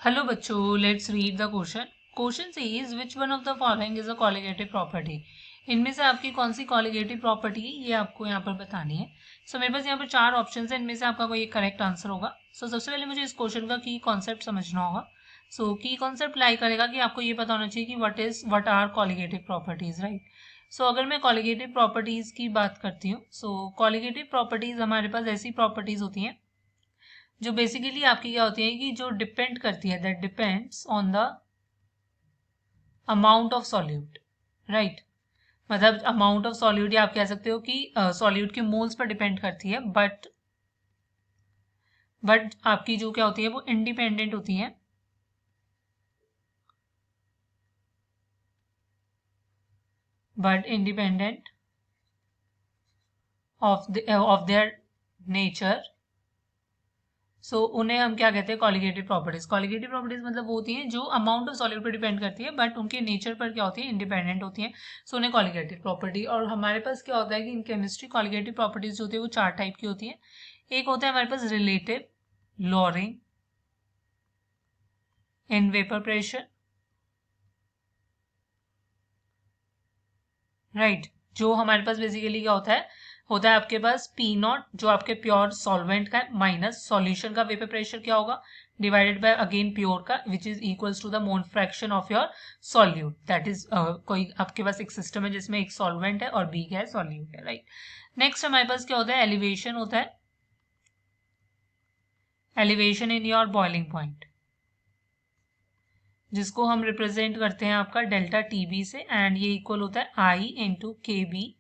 Hello बच्चों, let's read the question. Question says which one of the following is a colligative property. इनमें से आपकी कौन सी colligative property है ये आपको यहाँ पर बतानी है। मेरे पास यहाँ पर चार ऑप्शन है, इनमें से आपका कोई एक करेक्ट आंसर होगा। सबसे पहले मुझे इस क्वेश्चन का की कॉन्सेप्ट समझना होगा। की कॉन्सेप्ट लाई करेगा कि आपको ये पता होना चाहिए कि what are colligative properties, right. अगर मैं कॉलिगेटिव प्रॉपर्टीज की बात करती हूँ, कॉलिगेटिव प्रॉपर्टीज हमारे पास ऐसी प्रॉपर्टीज होती हैं जो बेसिकली आपकी क्या होती है कि जो डिपेंड करती है, that depends on the amount of solute, right. मतलब अमाउंट ऑफ सॉल्यूट या आप कह सकते हो कि सॉल्यूट के मोल्स पर डिपेंड करती है, बट आपकी जो क्या होती है वो इंडिपेंडेंट होती है but independent of their nature. उन्हें हम क्या कहते हैं, कॉलिगेटिव प्रॉपर्टीज। कॉलिगेटिव प्रॉपर्टीज मतलब वो होती हैं जो अमाउंट ऑफ सॉल्यूट पर डिपेंड करती है बट उनके नेचर पर क्या होती है, इंडिपेंडेंट होती हैं। उन्हें कॉलिगेटिव प्रॉपर्टी। और हमारे पास क्या होता है कि इन केमिस्ट्री कॉलिगेटिव प्रॉपर्टीज जो होती है वो चार टाइप की होती है। एक होता है हमारे पास relative, lowering, in vapour pressure, right. जो हमारे पास बेसिकली क्या होता है आपके पास पी नॉट जो आपके प्योर सॉल्वेंट का है, माइनस सॉल्यूशन का वेपर प्रेशर क्या होगा, डिवाइडेड बाय अगेन प्योर का, which is equals to the mole fraction of your solute. That is कोई आपके पास एक सिस्टम है जिसमें एक सॉल्वेंट है और बी क्या है, सॉल्यूट है, राइट। नेक्स्ट हमारे पास क्या होता है, एलिवेशन होता है, elevation in your boiling point, जिसको हम रिप्रेजेंट करते हैं आपका डेल्टा टीबी से, एंड ये इक्वल होता है i into K B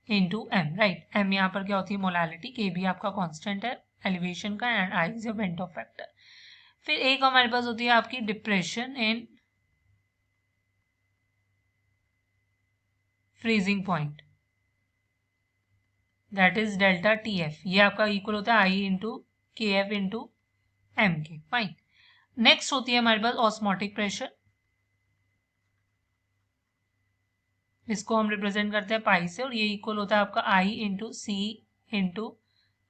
into M, right. M यहाँ पर क्या होती है, मोलालिटी, के बी आपका कांस्टेंट है एलिवेशन का, and I is van't Hoff factor. फिर एक हमारे पास होती है आपकी depression in freezing point, that is delta T F. ये आपका इक्वल होता है आई इंटू के एफ इंटू एम के, फाइन। नेक्स्ट होती है हमारे पास ऑस्मोटिक प्रेशर, इसको हम रिप्रेजेंट करते हैं पाई से, और ये इक्वल होता है आपका I into C into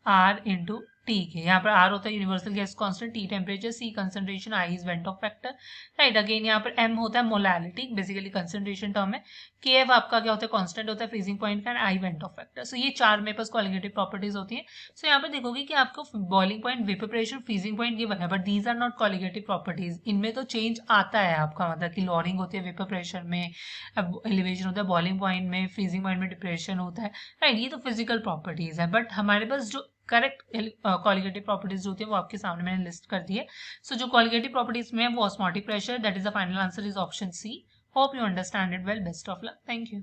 R into T के। यहाँ पर आर होता है universal gas constant, T temperature, C concentration, I is van't Hoff factor, right. Again यहाँ पर एम होता है मोलालिटी, बेसिकली कंसंट्रेशन टर्म है, के एफ आपका क्या होता है, कांस्टेंट होता है फ्रीजिंग पॉइंट का, and I went Hoff factor. ये चार मेरे पास कॉलिगेटिव प्रॉपर्टीज होती है। यहाँ पर देखोगे कि आपको boiling point, vapour pressure, freezing point ये बना, but these are not colligative properties. इनमें तो चेंज आता है आपका, मतलब कि लॉरिंग होती है वेपर प्रेशर में, एलिवेशन होता है बॉइलिंग पॉइंट में, फ्रीजिंग पॉइंट में डिप्रेशन होता है, राइट। ये तो फिजिकल प्रॉपर्टीज है, बट हमारे पास जो करेक्ट कॉलिगेटिव प्रॉपर्टीज जो होती है वो आपके सामने मैंने लिस्ट कर दी है। जो कॉलिगेटिव प्रॉपर्टीज में है वो osmotic pressure, that is the final answer is option C. Hope you understand it well, best of luck, thank you.